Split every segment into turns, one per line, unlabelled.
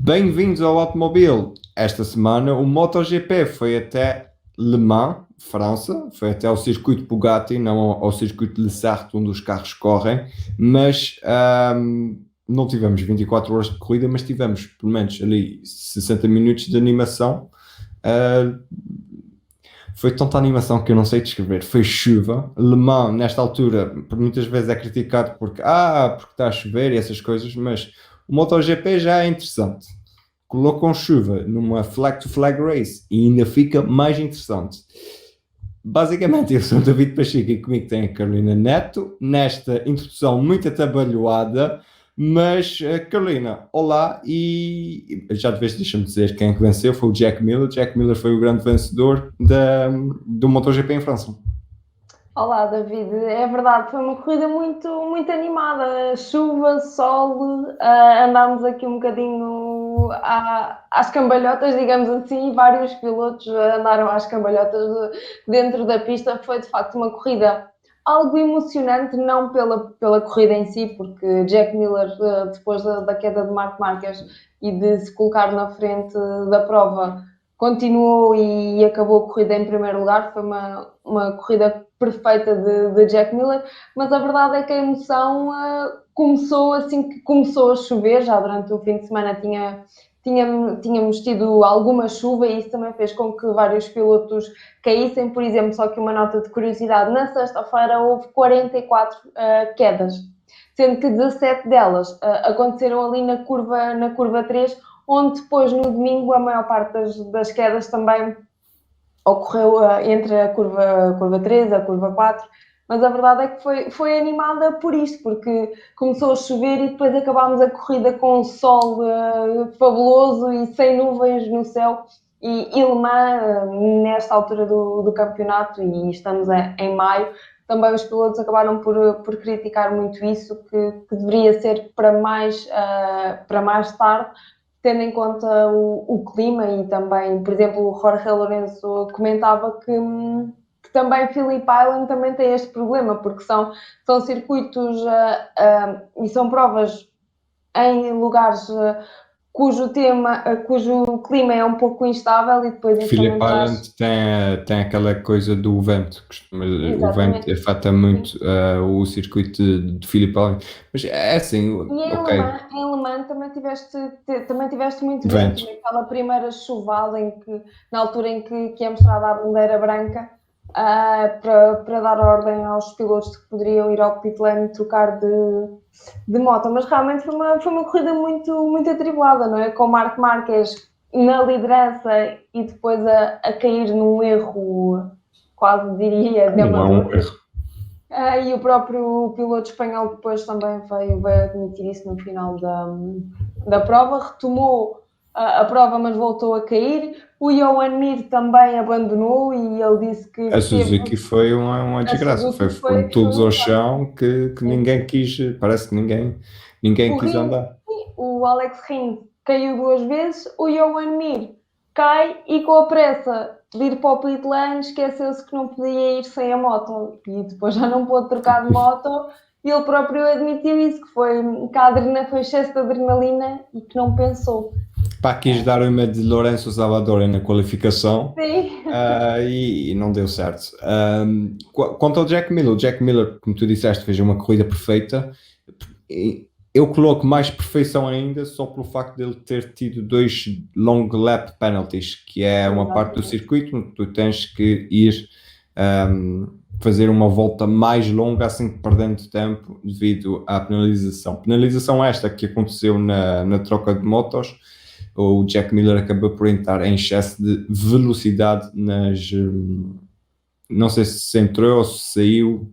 Bem-vindos ao Automóvel. Esta semana o MotoGP foi até Le Mans, França, foi até ao circuito Bugatti, não ao circuito Le Sarthe, onde os carros correm, mas não tivemos 24 horas de corrida, mas tivemos pelo menos ali 60 minutos de animação. Ah, Foi tanta animação que eu não sei descrever. Foi chuva. Le Mans, nesta altura, por muitas vezes é criticado porque está a chover e essas coisas, mas o MotoGP já é interessante. Colocam chuva numa flag-to-flag race e ainda fica mais interessante. Basicamente, eu sou o David Pacheco e comigo tem a Carolina Neto, nesta introdução muito atabalhoada, mas Carolina, olá, e já de vez deixa-me dizer quem é que venceu, foi o Jack Miller. Jack Miller foi o grande vencedor do MotoGP em França.
Olá, David. É verdade, foi uma corrida muito animada. Chuva, sol, andámos aqui um bocadinho às cambalhotas, digamos assim, e vários pilotos andaram às cambalhotas dentro da pista. Foi de facto uma corrida algo emocionante, não pela corrida em si, porque Jack Miller, depois da queda de Marc Marquez e de se colocar na frente da prova, continuou e acabou a corrida em primeiro lugar. Foi uma corrida perfeita de Jack Miller, mas a verdade é que a emoção começou assim que começou a chover. Já durante o fim de semana tínhamos tido alguma chuva e isso também fez com que vários pilotos caíssem. Por exemplo, só que uma nota de curiosidade, na sexta-feira houve 44 quedas, sendo que 17 delas aconteceram ali na curva 3, onde depois no domingo a maior parte das quedas também ocorreu entre a curva 3 e a curva 4, mas a verdade é que foi animada por isto, porque começou a chover e depois acabámos a corrida com um sol fabuloso e sem nuvens no céu. E Le Mans, nesta altura do campeonato, e estamos em maio, também os pilotos acabaram por criticar muito isso, que deveria ser para mais tarde, tendo em conta o clima. E também, por exemplo, o Jorge Lourenço comentava que também Phillip Island também tem este problema, porque são circuitos e são provas em lugares cujo clima é um pouco instável, e depois isso
Phillip
também
Island
traz...
tem aquela coisa do vento, o vento
Exatamente.
afeta muito o circuito de Phillip Island, mas é assim,
E
ok,
Em Le Mans também tiveste muito vento,
vento.
naquela primeira chuvada na altura em que é mostrada a bandeira branca, para dar ordem aos pilotos que poderiam ir ao pit lane trocar de moto. Mas realmente foi uma corrida muito atribulada, não é? Com Marc Marquez na liderança e depois a cair num erro, quase diria, de
Não é
amador.
um erro.
E o próprio piloto espanhol depois também veio admitir isso no final da prova. Retomou a prova, mas voltou a cair. O Johan Mir também abandonou e ele disse
A
que teve...
Suzuki foi uma
A
desgraça,
Suzuki
foram todos
foi
ao
um caso.
chão que ninguém quis, parece que ninguém
O
quis
Rins,
andar.
o Alex Rins caiu duas vezes. O Johan Mir cai e, com a pressa de ir para o pit lane, esqueceu-se que não podia ir sem a moto e depois já não pôde trocar de moto. E ele próprio admitiu isso, foi excesso de adrenalina e que não pensou.
Pá, quis dar uma de Lourenço Salvador na qualificação,
Sim.
e não deu certo. Quanto ao Jack Miller, o Jack Miller, como tu disseste, fez uma corrida perfeita. Eu coloco mais perfeição ainda só pelo facto de ele ter tido dois long lap penalties, que é uma parte do
Exatamente.
circuito onde tu tens que ir fazer uma volta mais longa, assim perdendo tempo devido à penalização. Penalização esta que aconteceu na troca de motos. O Jack Miller acabou por entrar em excesso de velocidade não sei se entrou ou se saiu.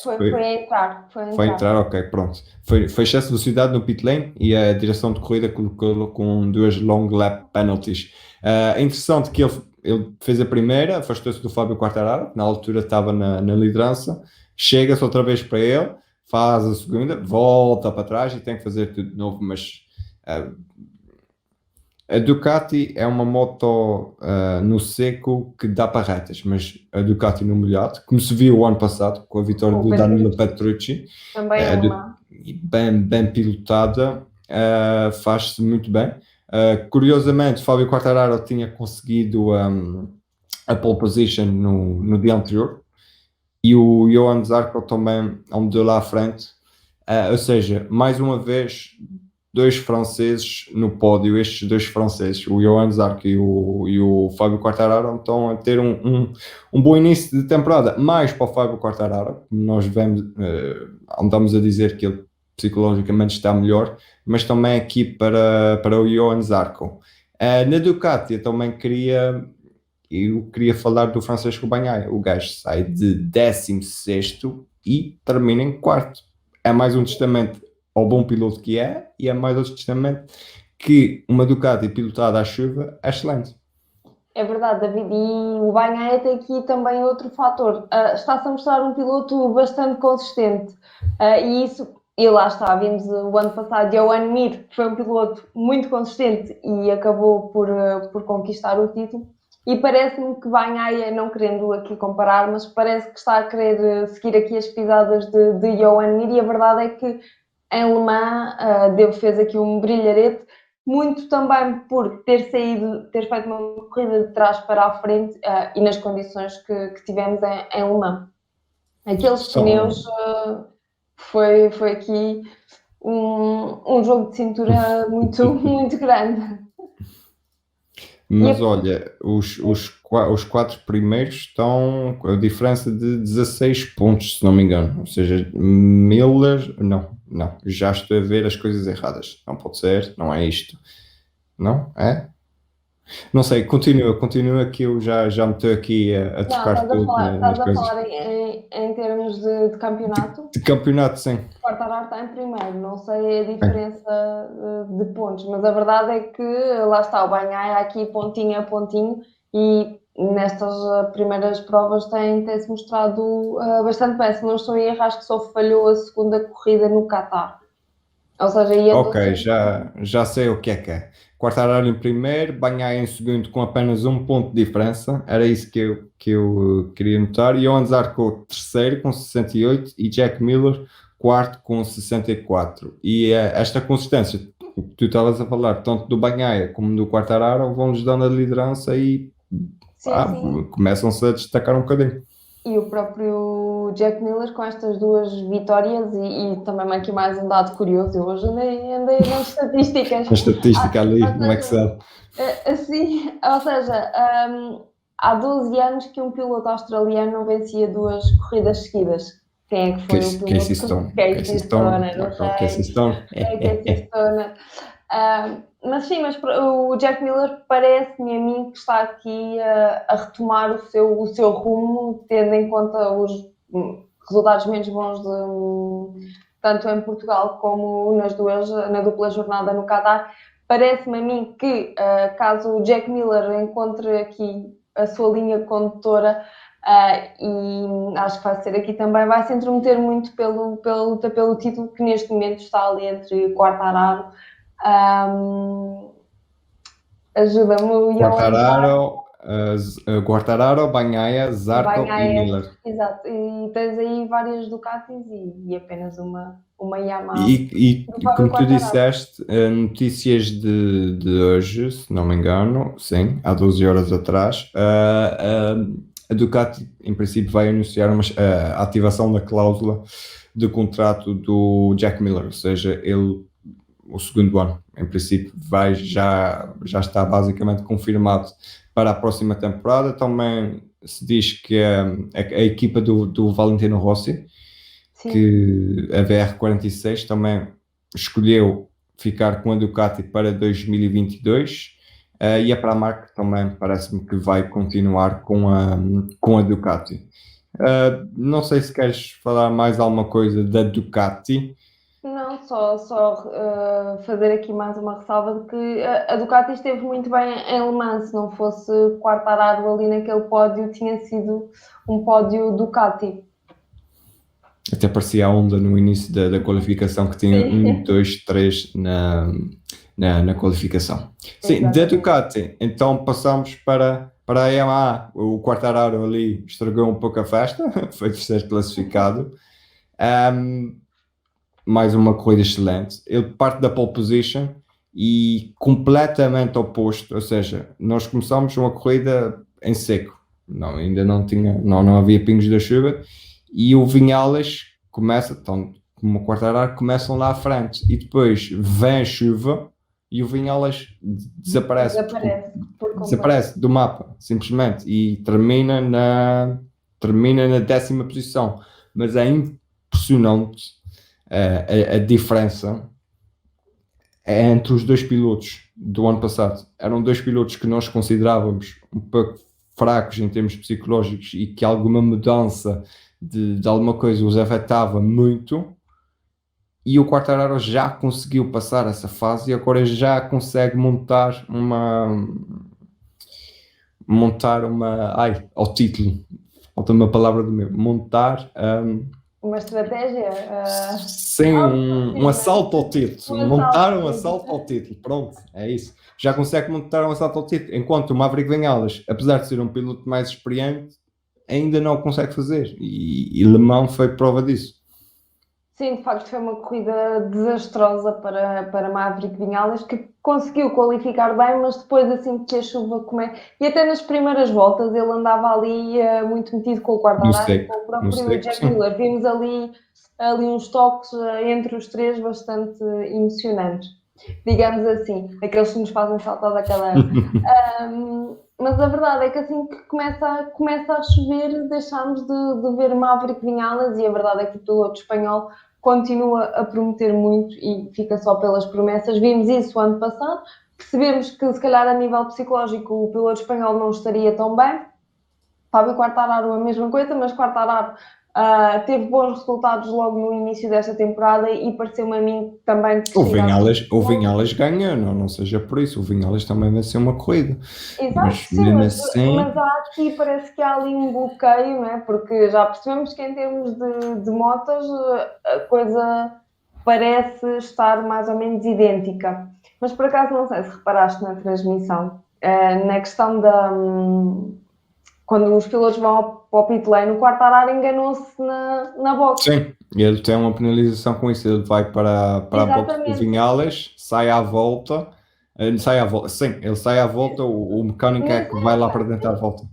Foi a entrar, foi a
Foi
entrar.
entrar, ok, pronto. Foi excesso de velocidade no pit lane e a direção de corrida colocou-lo com duas long lap penalties. É interessante que ele fez a primeira, afastou-se do Fábio Quartararo, que na altura estava na liderança, chega-se outra vez para ele, faz a segunda, volta para trás e tem que fazer tudo de novo, mas uh, a Ducati é uma moto no seco que dá para retas, mas a Ducati no molhado, como se viu o ano passado com a vitória
Com o
do Danilo
Petrucci,
Petrucci,
também em Le Mans.
bem pilotada, faz-se muito bem. Curiosamente, Fábio Quartararo tinha conseguido a pole position no dia anterior e o Johan Zarco também andou lá à frente. Ou seja, mais uma vez, dois franceses no pódio. Estes dois franceses, o Johan Zarco e o Fábio Quartararo, estão a ter um bom início de temporada. Mais para o Fábio Quartararo, nós vemos, andamos a dizer que ele psicologicamente está melhor, mas também aqui para o Johan Zarco. Na Ducati eu também queria falar do Francisco Bagnaia. O gajo sai de 16º e termina em quarto. É mais um testamento ao bom piloto que é, e é mais outro testamento que uma Ducati pilotada à chuva é excelente.
É verdade, David, e o Bagnaia tem aqui também outro fator. Está-se a mostrar um piloto bastante consistente, e lá está, vimos o ano passado Johan Mir, que foi um piloto muito consistente e acabou por conquistar o título. E parece-me que Bagnaia, não querendo aqui comparar, mas parece que está a querer seguir aqui as pisadas de Johan Mir, e a verdade é que em Le Mans fez aqui um brilharete, muito também por ter feito uma corrida de trás para a frente e nas condições que tivemos em Le Mans. Aqueles pneus foi aqui um jogo de cintura muito, muito grande.
Mas olha, os 4 primeiros estão com a diferença de 16 pontos, se não me engano. Ou seja, Miller, não, já estou a ver as coisas erradas. Não pode ser, não é isto. Não? É? Não sei, continua que eu já me estou aqui a tocar tudo nas
Estás a
coisas.
falar em termos de campeonato?
De campeonato, sim.
O Quartararo está em primeiro, não sei a diferença de pontos, mas a verdade é que lá está, o Bagnaia aqui pontinho a pontinho, e nestas primeiras provas tem-se mostrado bastante bem. Se não estou em erro, acho que só falhou a segunda corrida no Qatar. Ou seja,
Ok, já sei o que é. Quartararo em primeiro, Bagnaia em segundo com apenas um ponto de diferença. Era isso que eu queria notar. E Johan Zarco terceiro com 68 e Jack Miller quarto com 64. E esta consistência que tu estavas a falar, tanto do Bagnaia como do Quartararo, vão-nos dando a liderança e
sim.
começam-se a destacar um bocadinho.
E o próprio Jack Miller com estas duas vitórias, e também aqui mais um dado curioso, eu hoje andei nas estatísticas.
A estatística ali no Excel.
Assim, ou seja, há 12 anos que um piloto australiano não vencia 2 corridas seguidas. Quem é que foi o piloto?
Casey Stone. Casey Stone.
Mas o Jack Miller parece-me a mim que está aqui a retomar o seu rumo, tendo em conta os resultados menos bons tanto em Portugal como na dupla jornada no Qatar. Parece-me a mim que caso o Jack Miller encontre aqui a sua linha condutora, e acho que vai ser aqui também, vai se intrometer muito pela luta pelo título, que neste momento está ali entre Quartararo, ajuda-me o
Quartararo, Bagnaia, Zarco e Miller.
Exato, e tens aí várias Ducatis e apenas uma Yamaha.
E como tu disseste, notícias de hoje, se não me engano, sim, há 12 horas atrás, a Ducati em princípio vai anunciar a ativação da cláusula de contrato do Jack Miller, ou seja, ele o segundo ano, em princípio já está basicamente confirmado para a próxima temporada. Também se diz que a equipa do Valentino Rossi, sim, que a VR46 também escolheu ficar com a Ducati para 2022, e a Pramac também parece-me que vai continuar com a Ducati. Não sei se queres falar mais alguma coisa da Ducati.
Não, só fazer aqui mais uma ressalva de que a Ducati esteve muito bem em Le Mans. Se não fosse Quartararo ali naquele pódio, tinha sido um pódio Ducati.
Até parecia a Honda no início da qualificação, que tinha 1, 2, 3 na qualificação. Sim, da Ducati, então passamos para a Yamaha. O Quartararo ali estragou um pouco a festa, foi ser classificado. Mais uma corrida excelente. Ele parte da pole position e completamente oposto, ou seja, nós começámos uma corrida em seco, não, ainda não tinha, não havia pingos da chuva, e o Vinhales começa, então, como o Quartararo, começam lá à frente, e depois vem a chuva, e o Vinhales desaparece,
Desaparece por completo.
desaparece do mapa, simplesmente, e termina na 10ª posição, mas é impressionante a diferença é entre os dois pilotos do ano passado. Eram dois pilotos que nós considerávamos um pouco fracos em termos psicológicos e que alguma mudança de alguma coisa os afetava muito. E o Quartararo já conseguiu passar essa fase e agora já consegue montar uma ao título, falta uma palavra do meu, montar
Uma estratégia.
sem
Sim,
um assalto ao título,
um
montar um
assalto.
assalto ao título, pronto, é isso. Já consegue montar um assalto ao título, enquanto o Maverick Vinhales, apesar de ser um piloto mais experiente, ainda não o consegue fazer, e Le Mans foi prova disso.
Sim, de facto foi uma corrida desastrosa para Maverick Vinhales, que conseguiu qualificar bem, mas depois assim que a chuva começa... E até nas primeiras voltas ele andava ali muito metido com o
No
Quartararo e
seco,
com o
no
próprio
seco,
Jack
sim.
Miller. Vimos ali uns toques entre os três bastante emocionantes, digamos assim, aqueles que nos fazem saltar da cadeira. Mas a verdade é que assim que começa a chover, deixamos de ver Maverick Vinhales, e a verdade é que o piloto espanhol continua a prometer muito e fica só pelas promessas. Vimos isso ano passado, percebemos que se calhar a nível psicológico o piloto espanhol não estaria tão bem. Fábio Quartararo a mesma coisa, mas Quartararo teve bons resultados logo no início desta temporada e pareceu-me a mim também que
O
chegaram.
Vinhales ganha, não seja por isso, o Vinhales também venceu uma corrida,
Exato,
mas
sim,
mesmo
mas
assim,
há aqui, parece que há ali um bloqueio, não é? Porque já percebemos que em termos de motas a coisa parece estar mais ou menos idêntica. Mas por acaso não sei se reparaste na transmissão, na questão quando os pilotos vão para o pit lane, o Quartararo enganou-se na box.
sim, ele tem uma penalização com isso. Ele vai para a box do
Exatamente.
Vinhales, sai à volta, sim, ele sai à volta, o mecânico é
Nem
que vai lá para
sei,
dentro à volta.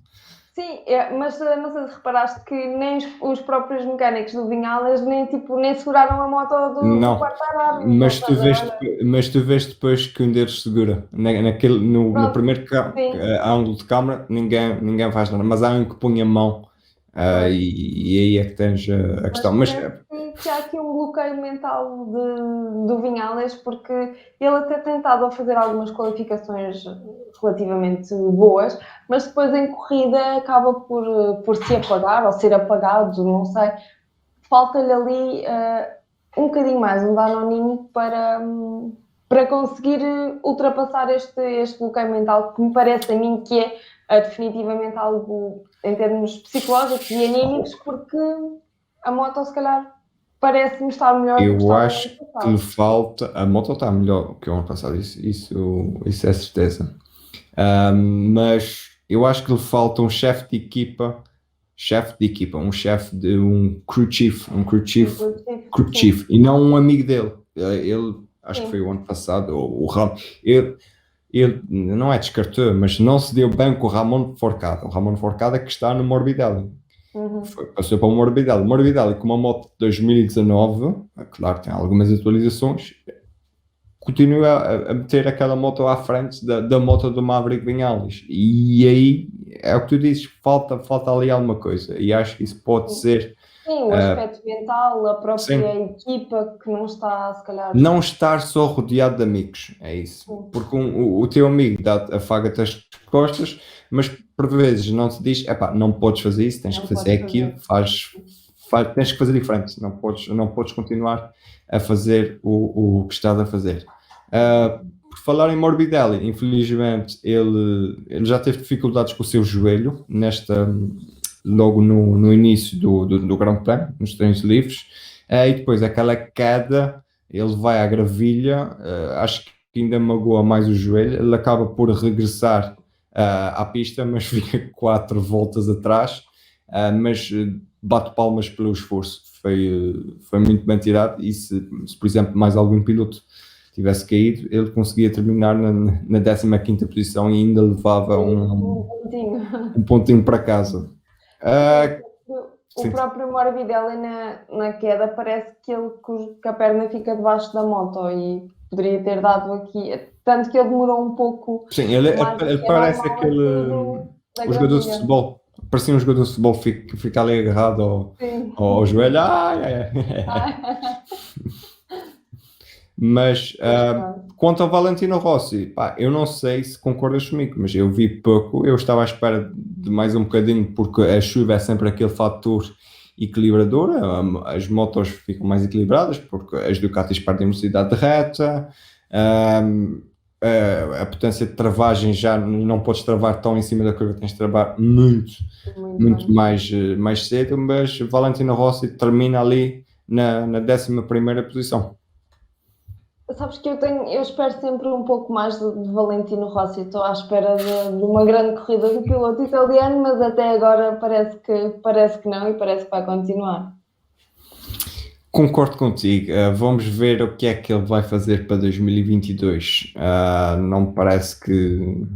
sim, mas não sei se reparaste que nem os próprios mecânicos do Vinhales nem seguraram a moto do
Não,
Quartararo. Ou
mas tu
seja,
vês,
olha,
mas tu vês depois que um deles segura. No
pronto,
primeiro
sim,
ângulo de câmara, ninguém faz nada, mas há um que põe a mão,
pois.
e aí é que tens a
Mas
questão. Mas
parece que há aqui um bloqueio mental do Vinhales, porque ele até tem estado a fazer algumas qualificações relativamente boas, mas depois em corrida acaba por se apagar ou ser apagado, não sei. Falta-lhe ali um bocadinho mais, um danoninho para conseguir ultrapassar este bloqueio mental, que me parece a mim que é definitivamente algo em termos psicológicos e anímicos, porque a moto se calhar parece-me estar melhor do que
eu
estava no ano
acho que lhe
passado.
falta. A moto está melhor que o ano passado, isso é certeza. Mas eu acho que lhe falta um chefe de crew
Sim,
chief, e não um amigo dele. Ele, acho que foi
sim.
o ano passado, o Ram, ele não é descartou, mas não se deu bem com o Ramon Forcada. O Ramon Forcada que está no Morbidelli.
Uhum.
Passou para o Morbidelli. Morbidelli com uma moto de 2019, claro, tem algumas atualizações, continua a meter aquela moto à frente da moto do Maverick Vinhales. E aí é o que tu dizes, falta ali alguma coisa. E acho que isso pode ser,
Sim, o
uh,
aspecto mental, a própria
sim,
equipa que não está, se calhar.
não estar só rodeado de amigos. É isso.
Sim,
Porque o teu amigo afaga-te as costas, mas por vezes não te diz, epá, não podes fazer isso, tens que
não
fazer
podes
aquilo,
fazer.
tens que fazer diferente. Não podes continuar a fazer o que estás a fazer. Por falar em Morbidelli, infelizmente ele já teve dificuldades com o seu joelho logo no início do Grande Prémio, nos treinos livres, e depois aquela queda, ele vai à gravilha, acho que ainda magoa mais o joelho, ele acaba por regressar à pista, mas fica 4 voltas atrás, mas bate palmas pelo esforço, foi muito bem tirado, e se por exemplo mais algum piloto tivesse caído, ele conseguia terminar na 15ª posição e ainda levava um pontinho para casa.
O próprio Morbidelli na queda parece que a perna fica debaixo da moto e poderia ter dado aqui, tanto que ele demorou um pouco.
Sim, ele parece aquele jogador de futebol, parecia um jogador de futebol que fica ali agarrado ao joelho. Mas quanto ao Valentino Rossi, eu não sei se concordas comigo, mas eu vi pouco, eu estava à espera de mais um bocadinho, porque a chuva é sempre aquele fator equilibrador, as motos ficam mais equilibradas, porque as Ducatis perdem velocidade de reta, a potência de travagem já não podes travar tão em cima da curva, tens de travar muito mais cedo, mas Valentino Rossi termina ali na 11ª posição.
Sabes que eu espero sempre um pouco mais de Valentino Rossi. Estou à espera de uma grande corrida do piloto italiano, mas até agora parece que não e parece que vai continuar.
Concordo contigo. Vamos ver o que é que ele vai fazer para 2022. Não me parece que...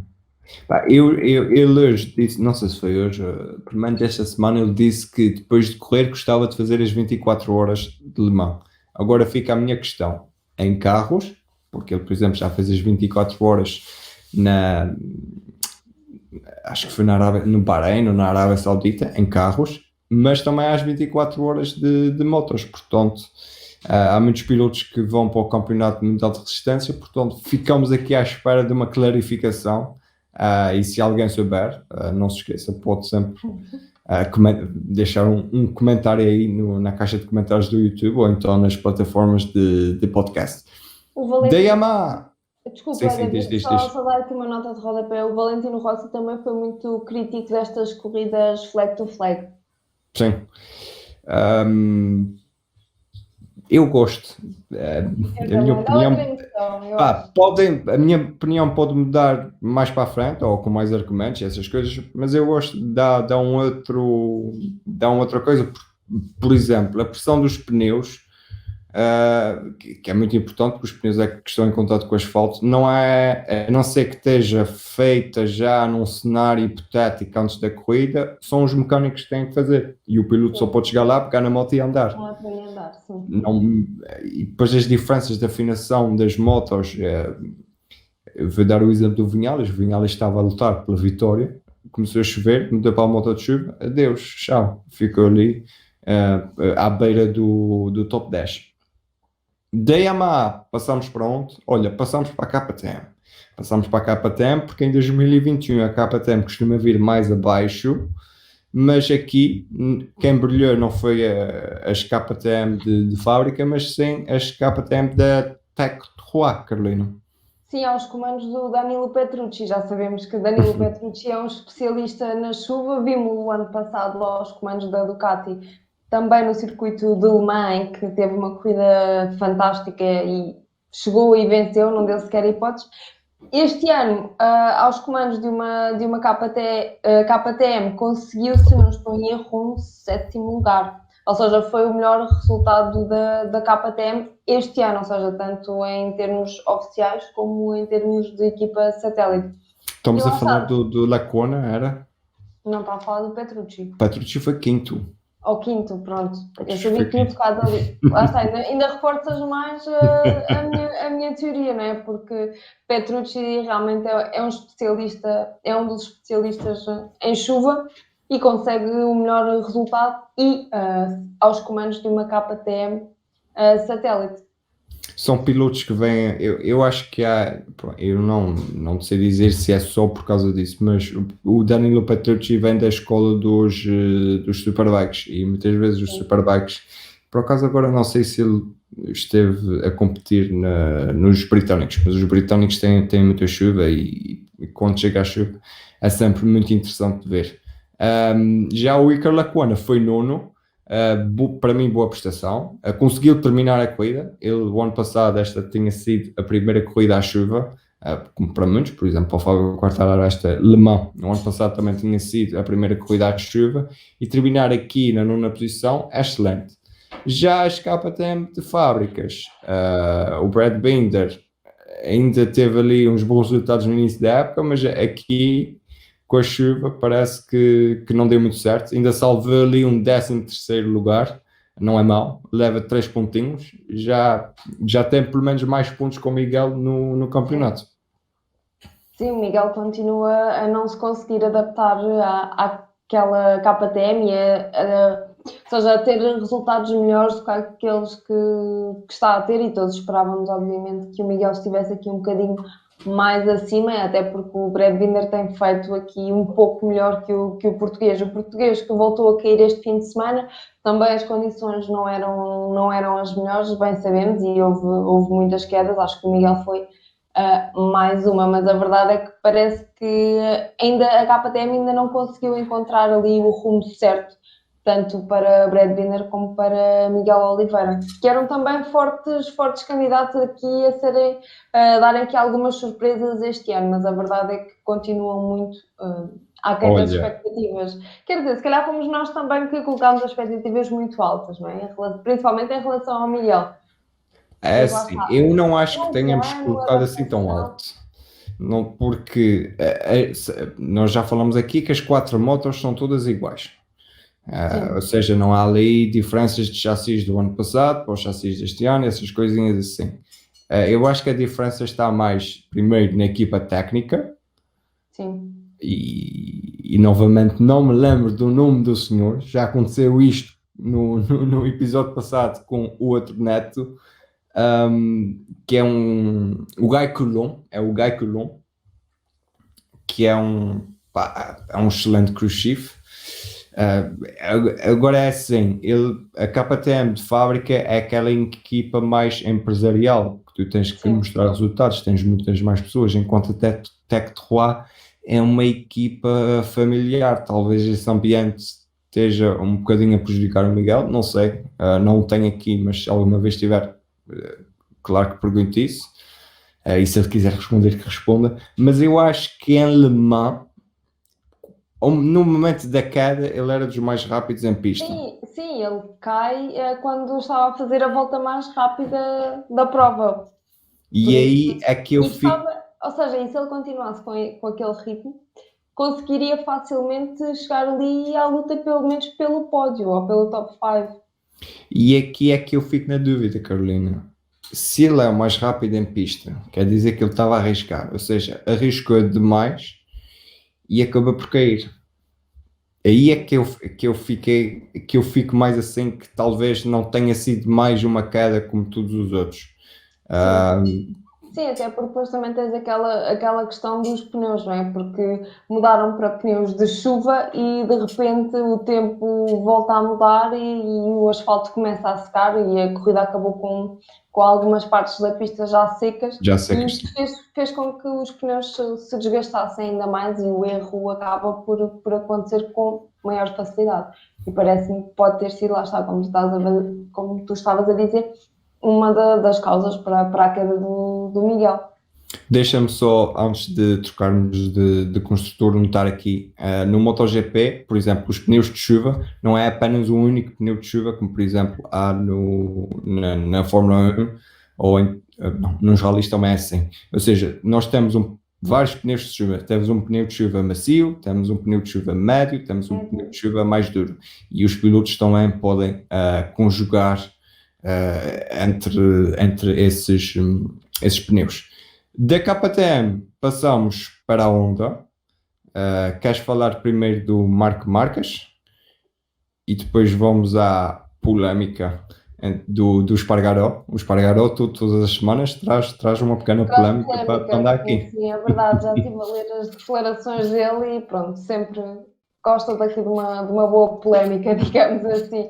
Ele hoje disse, não sei se foi hoje, pelo menos esta semana, ele disse que depois de correr gostava de fazer as 24 horas de Le Mans. Agora fica a minha questão. Em carros, porque ele, por exemplo, já fez as 24 horas acho que foi no Bahrein ou na Arábia Saudita, em carros, mas também às 24 horas de motos, portanto, há muitos pilotos que vão para o Campeonato Mundial de Resistência, portanto, ficamos aqui à espera de uma clarificação, e se alguém souber, não se esqueça, pode sempre deixar um comentário aí na caixa de comentários do YouTube ou então nas plataformas de podcast.
Desculpa, David, só dar aqui uma nota de rodapé. O Valentino Rossi também foi muito crítico destas corridas flag to flag.
Sim. Eu gosto. A minha opinião pode mudar mais para a frente, ou com mais argumentos, essas coisas, mas eu gosto de dar outra coisa. Por exemplo, a pressão dos pneus, que é muito importante, porque os pneus é que estão em contato com o asfalto, a não ser que esteja feita já num cenário hipotético antes da corrida, são os mecânicos que têm que fazer, e o piloto só pode chegar lá, pegar na moto e andar. E depois as diferenças de afinação das motos, eu vou dar o exemplo do Vinhales. O Vinhales estava a lutar pela vitória, começou a chover, mudou para a moto de chuva, adeus, tchau, ficou ali à beira do top 10. Da Yamaha passamos para onde? Olha, passamos para a KTM. Passamos para a KTM porque em 2021 a KTM costuma vir mais abaixo, mas aqui quem brilhou não foi as KTM de fábrica, mas sim as KTM da Tech 3, Carolina.
Sim, aos comandos do Danilo Petrucci. Já sabemos que Danilo Petrucci é um especialista na chuva. Vimos-o o ano passado aos comandos da Ducati, também no circuito de Le Mans, em que teve uma corrida fantástica e chegou e venceu, não deu sequer hipóteses. Este ano, aos comandos de uma KTM, conseguiu, se não estou em erro, um 7º lugar. Ou seja, foi o melhor resultado da KTM este ano, ou seja, tanto em termos oficiais como em termos de equipa satélite.
Estamos a falar do Lecuona, era?
Não, está a falar do Petrucci.
Petrucci foi quinto.
Ao quinto, pronto. Eu sabia que tinha tocado ali. Lá está, ainda reforças mais a minha teoria, não é? Porque Petrucci realmente é um especialista, é um dos especialistas em chuva e consegue o melhor resultado e aos comandos de uma KTM satélite.
São pilotos que vêm, eu acho que há, eu não sei dizer se é só por causa disso, mas o Danilo Petrucci vem da escola dos Superbikes e muitas vezes os Superbikes, por acaso agora não sei se ele esteve a competir nos britânicos, mas os britânicos têm muita chuva e quando chega a chuva é sempre muito interessante de ver. Já o Iker Lecuona foi nono. Para mim, boa prestação. Conseguiu terminar a corrida. Ele, o ano passado, esta tinha sido a primeira corrida à chuva, como para muitos, por exemplo, para o Fábio Quartararo, esta Le Mans, no ano passado também tinha sido a primeira corrida à chuva, e terminar aqui na 9ª posição é excelente. Já as KTM de fábricas, o Brad Binder ainda teve ali uns bons resultados no início da época, mas aqui com a chuva parece que não deu muito certo. Ainda salvou ali um 13º lugar, não é mau, leva 3 pontinhos, já tem pelo menos mais pontos que o Miguel no campeonato.
Sim, o Miguel continua a não se conseguir adaptar àquela KTM ou seja, a ter resultados melhores do que aqueles que está a ter, e todos esperávamos, obviamente, que o Miguel estivesse aqui um bocadinho mais acima, até porque o Brad Binder tem feito aqui um pouco melhor que o português. O português que voltou a cair este fim de semana, também as condições não eram as melhores, bem sabemos, e houve muitas quedas. Acho que o Miguel foi mais uma, mas a verdade é que parece que ainda a KTM ainda não conseguiu encontrar ali o rumo certo, tanto para Brad Binder como para Miguel Oliveira, que eram também fortes candidatos aqui a darem aqui algumas surpresas este ano, mas a verdade é que continuam muito aquém das
Olha,
expectativas. Quer dizer, se calhar fomos nós também que colocámos as expectativas muito altas, não é? Principalmente em relação ao Miguel.
é
Mas lá
assim,
está.
eu não acho que
Um
tenhamos
plano,
colocado assim tão
adaptação.
alto. Não, porque nós já falamos aqui que as 4 motos são todas iguais. Ou
Sim,
seja, não há ali diferenças de chassis do ano passado para os chassis deste ano, essas coisinhas assim. Eu acho que a diferença está mais, primeiro, na equipa técnica,
sim.
e novamente não me lembro do nome do senhor, já aconteceu isto no episódio passado com o outro neto, que é o Guy Coulon, é o Guy Coulon, que é um excelente cruise chief. Agora é assim, a KTM de fábrica é aquela equipa mais empresarial, que tu tens que
Sim,
mostrar resultados, tens muitas mais pessoas, enquanto a Tech Trois é uma equipa familiar. Talvez esse ambiente esteja um bocadinho a prejudicar o Miguel, não sei, não o tenho aqui, mas se alguma vez tiver, claro que pergunto isso. E se ele quiser responder, que responda. Mas eu acho que em Le Mans, no momento da queda, ele era dos mais rápidos em pista.
sim, ele cai quando estava a fazer a volta mais rápida da prova. Por
E
isso,
aí é que eu
e
fico.
estava, ou seja, e se ele continuasse com aquele ritmo, conseguiria facilmente chegar ali à luta, pelo menos pelo pódio ou pelo top 5.
E aqui é que eu fico na dúvida, Carolina. Se ele é o mais rápido em pista, quer dizer que ele estava a arriscar, ou seja, arriscou demais e acabou por cair. Aí é que eu fico mais assim, que talvez não tenha sido mais uma queda como todos os outros.
Sim,
Ah,
sim, até porque depois também tens aquela questão dos pneus, não é? Porque mudaram para pneus de chuva e de repente o tempo volta a mudar e o asfalto começa a secar e a corrida acabou com algumas partes da pista já secas,
já sei
e
que
isso fez com que os pneus se desgastassem ainda mais e o erro acaba por acontecer com maior facilidade. E parece-me que pode ter sido, lá está, como tu estavas a dizer, uma das causas para a queda do Miguel.
Deixa-me só, antes de trocarmos de construtor, notar aqui, no MotoGP, por exemplo, os pneus de chuva não é apenas um único pneu de chuva, como por exemplo há na Fórmula 1, ou não, nos rallies também é assim. Ou seja, nós temos vários pneus de chuva. Temos um pneu de chuva macio, temos um pneu de chuva médio, temos um pneu de chuva mais duro. E os pilotos também podem conjugar entre esses pneus. Da KTM passamos para a Honda. Queres falar primeiro do Marc Marques e depois vamos à polémica do Espargaró. O Espargaró, todas as semanas, traz uma pequena
Traz
polémica para
polémica,
andar
sim,
aqui.
sim, é verdade. Já estive a ler as declarações dele e pronto, sempre gosta daqui de uma boa polémica, digamos assim.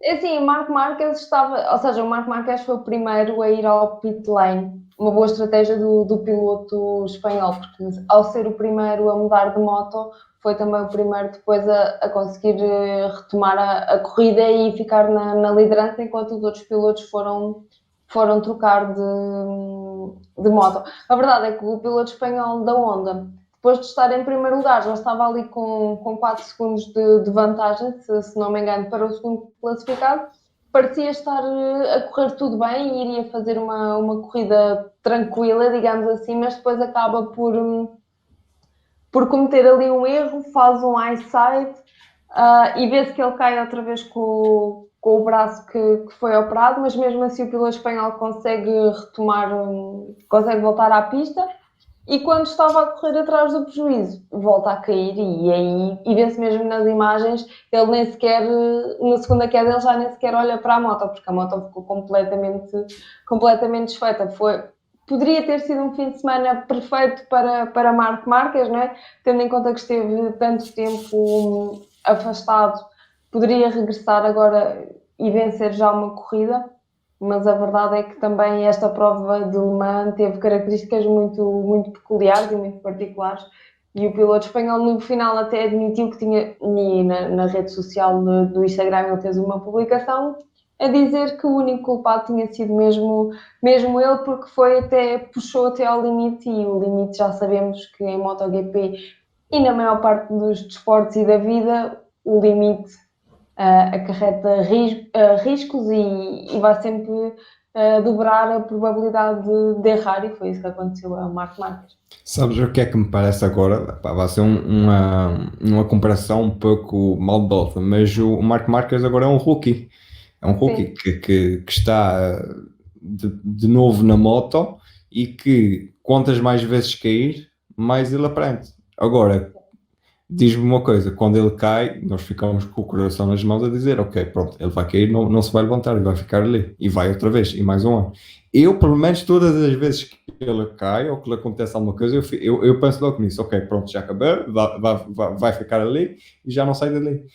É assim, o Marco Marques estava, ou seja, o Marco Marques foi o primeiro a ir ao pit lane, uma boa estratégia do piloto espanhol, porque ao ser o primeiro a mudar de moto, foi também o primeiro depois a conseguir retomar a corrida e ficar na liderança, enquanto os outros pilotos foram trocar de moto. A verdade é que o piloto espanhol da Honda, depois de estar em primeiro lugar, já estava ali com 4 segundos de vantagem, se não me engano, para o segundo classificado, parecia estar a correr tudo bem e iria fazer uma corrida tranquila, digamos assim, mas depois acaba por cometer ali um erro, faz um eyesight e vê-se que ele cai outra vez com o braço que foi operado, mas mesmo assim o piloto espanhol consegue retomar, consegue voltar à pista. E quando estava a correr atrás do prejuízo, volta a cair e vê-se mesmo nas imagens, ele nem sequer, na segunda queda, ele já nem sequer olha para a moto, porque a moto ficou completamente desfeita. Poderia ter sido um fim de semana perfeito para Marc Marques, não é? Tendo em conta que esteve tanto tempo afastado, poderia regressar agora e vencer já uma corrida, mas a verdade é que também esta prova de Le Mans teve características muito peculiares e muito particulares. E o piloto espanhol no final até admitiu que tinha, e na rede social do Instagram ele fez uma publicação a dizer que o único culpado tinha sido mesmo ele, porque puxou até ao limite, e o limite já sabemos que em MotoGP e na maior parte dos desportos e da vida, o limite acarreta riscos e vai sempre dobrar a probabilidade de errar, e foi isso que aconteceu a Marc Marques.
Sabes o que é que me parece agora? Pá, vai ser uma comparação um pouco maldosa, mas o Marc Marques agora é um rookie. É um rookie
Sim.
que está de novo na moto e que quantas mais vezes cair, mais ele aprende. Agora, diz-me uma coisa, quando ele cai, nós ficamos com o coração nas mãos a dizer, ok, pronto, ele vai cair, não se vai levantar, ele vai ficar ali, e vai outra vez, e mais um ano. Eu, pelo menos, todas as vezes que ele cai, ou que lhe acontece alguma coisa, eu penso logo nisso, ok, pronto, já acabou, vai ficar ali, e já não sai dali.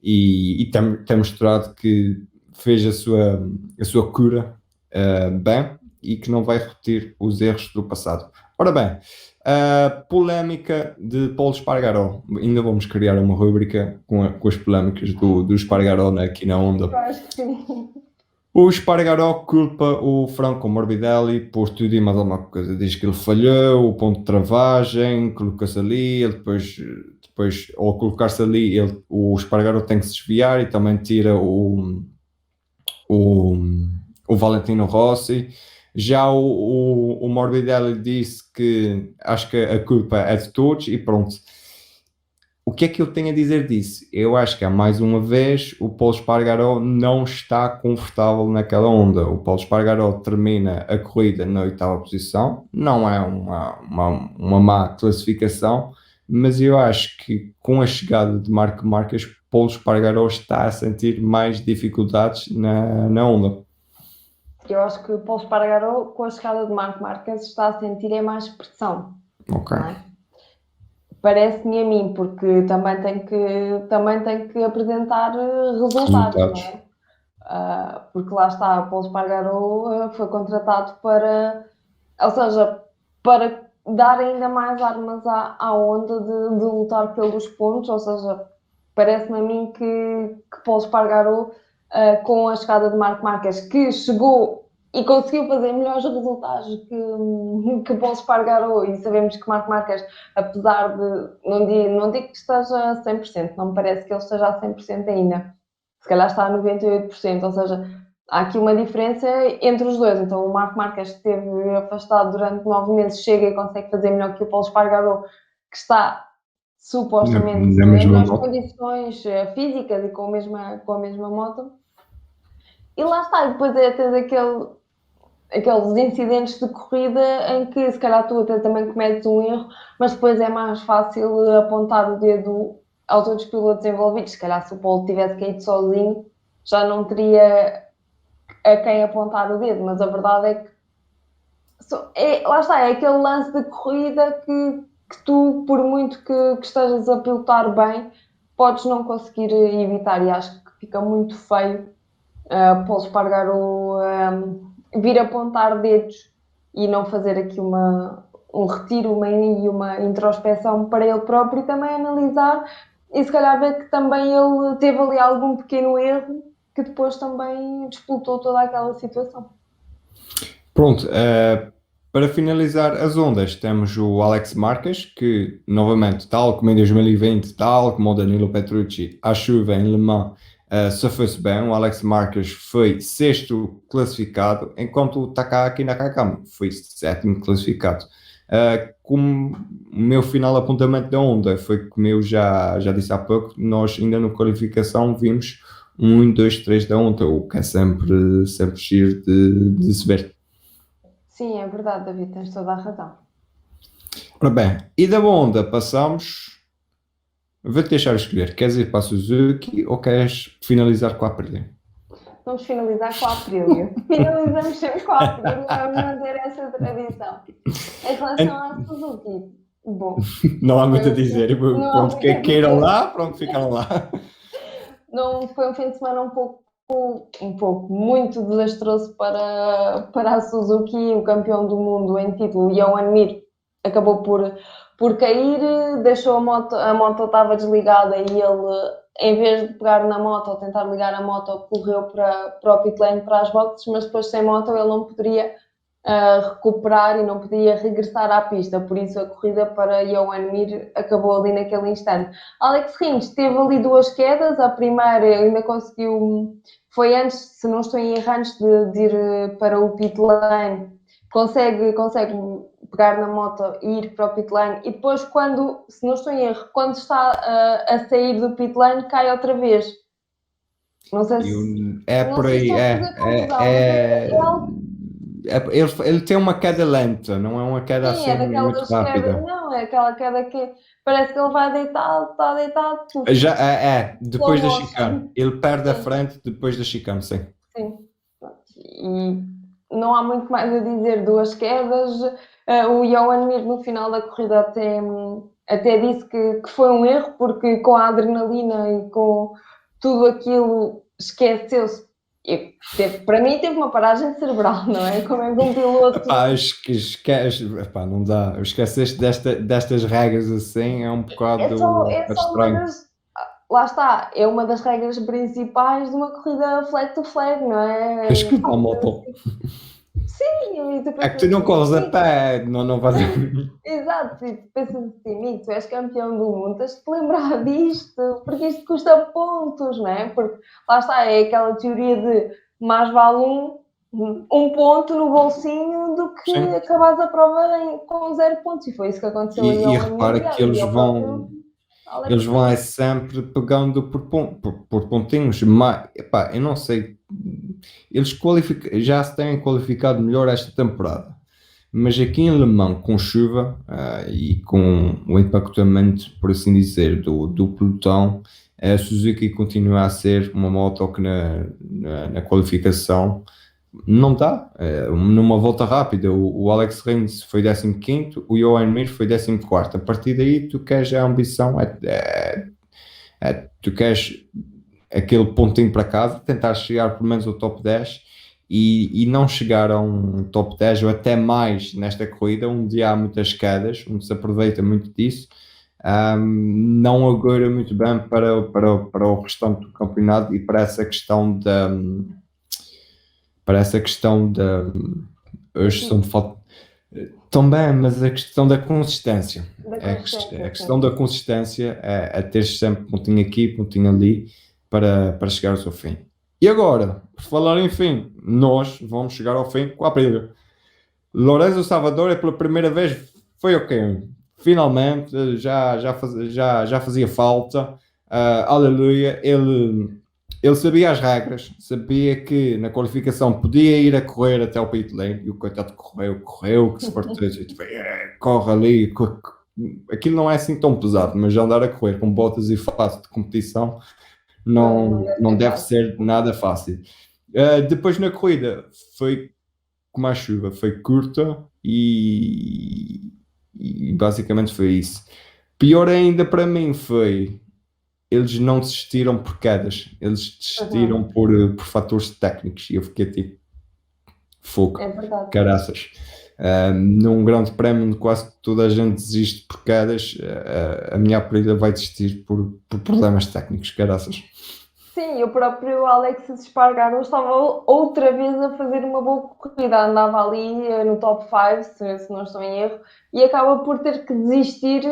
E tem mostrado que fez a sua cura bem, e que não vai repetir os erros do passado. Ora bem, a polémica de Paulo Espargaró. Ainda vamos criar uma rubrica com as polémicas do Espargaró aqui na Onda.
Eu acho que sim.
O Espargaró culpa o Franco Morbidelli por tudo e mais alguma coisa. Diz que ele falhou, o ponto de travagem, colocou-se ali, ele depois ao colocar-se ali, o Espargaró tem que se desviar e também tira o, o Valentino Rossi. Já o Morbidelli disse que acho que a culpa é de todos e pronto. O que é que eu tenho a dizer disso? Eu acho que, mais uma vez, o Paulo Espargaró não está confortável naquela onda. O Paulo Espargaró termina a corrida na 8ª posição. Não é uma má classificação, mas eu acho que com a chegada de Marc Marques, Paulo Espargaró está a sentir mais dificuldades na onda.
Eu acho que o Paulo Espargaró, com a chegada de Marc Marques, está a sentir mais pressão.
Ok.
Não é? Parece-me a mim, porque também tem que apresentar resultados, não é? Porque lá está, o Paulo Espargaró foi contratado ou seja, para dar ainda mais armas à onda de lutar pelos pontos, ou seja, parece-me a mim que Paulo Espargaró, com a chegada de Marc Marques, que chegou e conseguiu fazer melhores resultados que Paulo Espargaró, e sabemos que Marc Marques, apesar de, não digo que esteja a 100%, não me parece que ele esteja a 100% ainda, se calhar está a 98%, ou seja, há aqui uma diferença entre os dois. Então o Marc Marques esteve afastado durante 9 meses, chega e consegue fazer melhor que o Paulo Espargaró, que está supostamente
Na
em
mesma
melhores
moto.
condições físicas e com a mesma moto. E lá está, e depois tens aqueles incidentes de corrida em que se calhar tu até também cometes um erro, mas depois é mais fácil apontar o dedo aos outros pilotos envolvidos. Se calhar se o Paulo tivesse caído sozinho, já não teria a quem apontar o dedo, mas a verdade é que lá está, é aquele lance de corrida que tu, por muito que estejas a pilotar bem, podes não conseguir evitar, e acho que fica muito feio Paulo Espargaró vir apontar dedos e não fazer aqui um retiro e uma introspeção para ele próprio e também analisar e se calhar ver que também ele teve ali algum pequeno erro que depois também disputou toda aquela situação.
Pronto, para finalizar as ondas, temos o Alex Marques, que novamente, tal como em 2020, tal como o Danilo Petrucci, à chuva em Le Mans, safou-se bem. O Alex Marques foi sexto classificado, enquanto o Takaki Nakagami foi sétimo classificado. Como o meu final apontamento da Honda foi, como eu já disse há pouco, nós ainda na qualificação vimos 1, 2, 3 da Honda, o que é sempre giro de se ver.
Sim, é verdade, David, tens toda a razão.
Ora bem, e da Honda passamos. Vou-te deixar escolher. Queres ir para a Suzuki ou queres finalizar com a Aprilia?
Vamos finalizar com a Aprilia. Finalizamos sempre com a Aprilia, vamos manter essa tradição. Em relação à Suzuki, bom.
Não há muito a dizer.
Não há
Pronto,
muito a
queiram
dizer.
lá, pronto, ficaram lá.
Não, foi um fim de semana muito desastroso para a Suzuki. O campeão do mundo em título, Johan Mir, acabou por cair, deixou a moto estava desligada e ele, em vez de pegar na moto ou tentar ligar a moto, correu para o pit lane, para as boxes, mas depois sem moto ele não poderia recuperar e não podia regressar à pista, por isso a corrida para Johan Mir acabou ali naquele instante. Alex Rins teve ali duas quedas, a primeira ainda conseguiu, foi antes, se não estou em erro, antes de ir para o pit lane, consegue pegar na moto e ir para o pit lane e depois quando, se não estou em erro, quando está a sair do pit lane cai outra vez. Não sei se...
É
não
por
sei se
aí,
estou a fazer confusão, mas é algo.
ele tem uma queda lenta, não é uma queda
Sim, é
assim muito
daquelas quedas,
rápida.
não, é aquela queda que parece que ele vai deitado, está deitado,
Já, depois
slow
da chicane.
motion.
Ele perde a
Sim,
frente depois da chicane, sim.
sim. E não há muito mais a dizer, duas quedas. O Johan Mir no final da corrida até disse que foi um erro, porque com a adrenalina e com tudo aquilo esqueceu-se. Para mim teve uma paragem cerebral, não é? Como é que um piloto.
Epá, esquece, epá, não dá. Esqueceste destas regras assim, é um
É
bocado
só uma
estranho.
das. Lá está, é uma das regras principais de uma corrida flag to flag, não é?
Tens que ir para a moto.
Sim, e tu
É que
pensas
tu não
assim,
corres a
amigo,
pé, não vais.
exato, e tu pensas assim, amigo, tu és campeão do mundo, tens de te lembrar disto, porque isto custa pontos, não é? Porque lá está, é aquela teoria de mais vale um ponto no bolsinho do que
Sim.
acabares a prova com 0 pontos, e foi isso que aconteceu aí
E
ao
repara que
Mundial, e ao próprio Alex
eles vão
Rins.
é sempre pegando por pontinhos. Mas, epá, eu não sei. Eles já se têm qualificado melhor esta temporada. Mas aqui em Le Mans, com chuva e com o impactamento, por assim dizer, do pelotão, a Suzuki continua a ser uma moto que na qualificação não dá. Numa volta rápida, o Alex Rins foi 15º, o Johan Mir foi 14º. A partir daí, tu queres a ambição, tu queres aquele pontinho para casa, tentar chegar pelo menos ao top 10 e não chegar a um top 10 ou até mais nesta corrida, onde há muitas quedas, onde se aproveita muito disso. Não augura muito bem para o restante do campeonato e para essa questão da hoje são de falta também, mas a questão da consistência. A questão da consistência é ter sempre pontinho aqui, pontinho ali para chegar ao seu fim. E agora, por falar em fim, nós vamos chegar ao fim com a Aprilia. Lorenzo Salvador é pela primeira vez, foi ok. Finalmente, já fazia falta. Aleluia, ele sabia as regras, sabia que na qualificação podia ir a correr até o pit lane e o coitado correu, que se partiu, corre ali. Aquilo não é assim tão pesado, mas já andar a correr com botas e fato de competição não deve ser nada fácil. Depois na corrida foi como a chuva, foi curta e basicamente foi isso. Pior ainda para mim foi eles não desistiram por quedas, eles desistiram por fatores técnicos e eu fiquei tipo fogo,
É verdade.
caraças. Num grande prémio quase toda a gente desiste por quedas, a minha Aprilia vai desistir por problemas técnicos, caraças.
Sim, o próprio Alexis Espargaro estava outra vez a fazer uma boa corrida, andava ali no top 5, se não estou em erro, e acaba por ter que desistir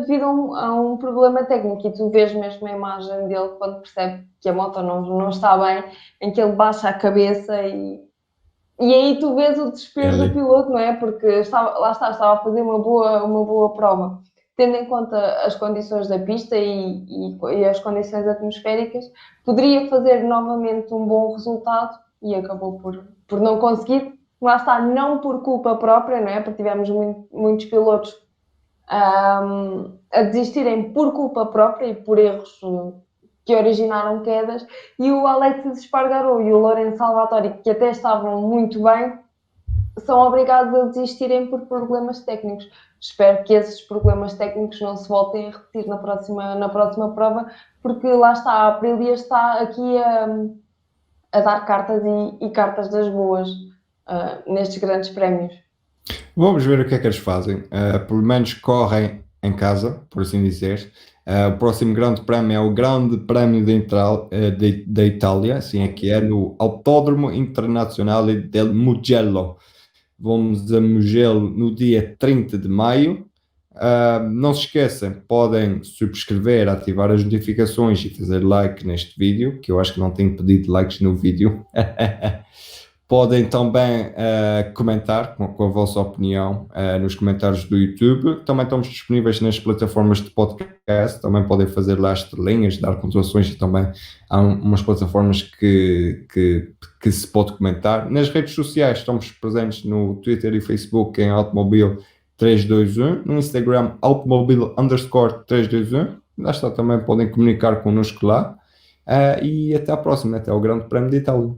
devido a um problema técnico. E tu vês mesmo a imagem dele quando percebe que a moto não está bem, em que ele baixa a cabeça e aí tu vês o
É
desespero do
ali.
piloto, não é? Porque lá está, estava a fazer uma boa prova. Tendo em conta as condições da pista e as condições atmosféricas, poderia fazer novamente um bom resultado e acabou por não conseguir. Lá está, não por culpa própria, não é? Porque tivemos muitos pilotos a desistirem por culpa própria e por erros que originaram quedas, e o Alexis Espargaró e o Lorenzo Salvatori, que até estavam muito bem, são obrigados a desistirem por problemas técnicos. Espero que esses problemas técnicos não se voltem a repetir na próxima prova, porque lá está, a Aprilia está aqui a dar cartas e cartas das boas nestes grandes prémios.
Vamos ver o que é que eles fazem. Pelo menos correm em casa, por assim dizer. O próximo grande prémio é o Grande Prémio da Itália, assim é que é, no Autódromo Internazionale del Mugello. Vamos a Mugello no dia 30 de maio. Não se esqueçam, podem subscrever, ativar as notificações e fazer like neste vídeo, que eu acho que não tenho pedido likes no vídeo. Podem também comentar com a vossa opinião nos comentários do YouTube. Também estamos disponíveis nas plataformas de podcast. Também podem fazer lá estrelinhas, dar pontuações e também há umas plataformas que se pode comentar. Nas redes sociais estamos presentes no Twitter e Facebook em Automobil 321, no Instagram automobil_321. Lá está, também podem comunicar connosco lá. E até à próxima, até ao Grande Prémio de Itália.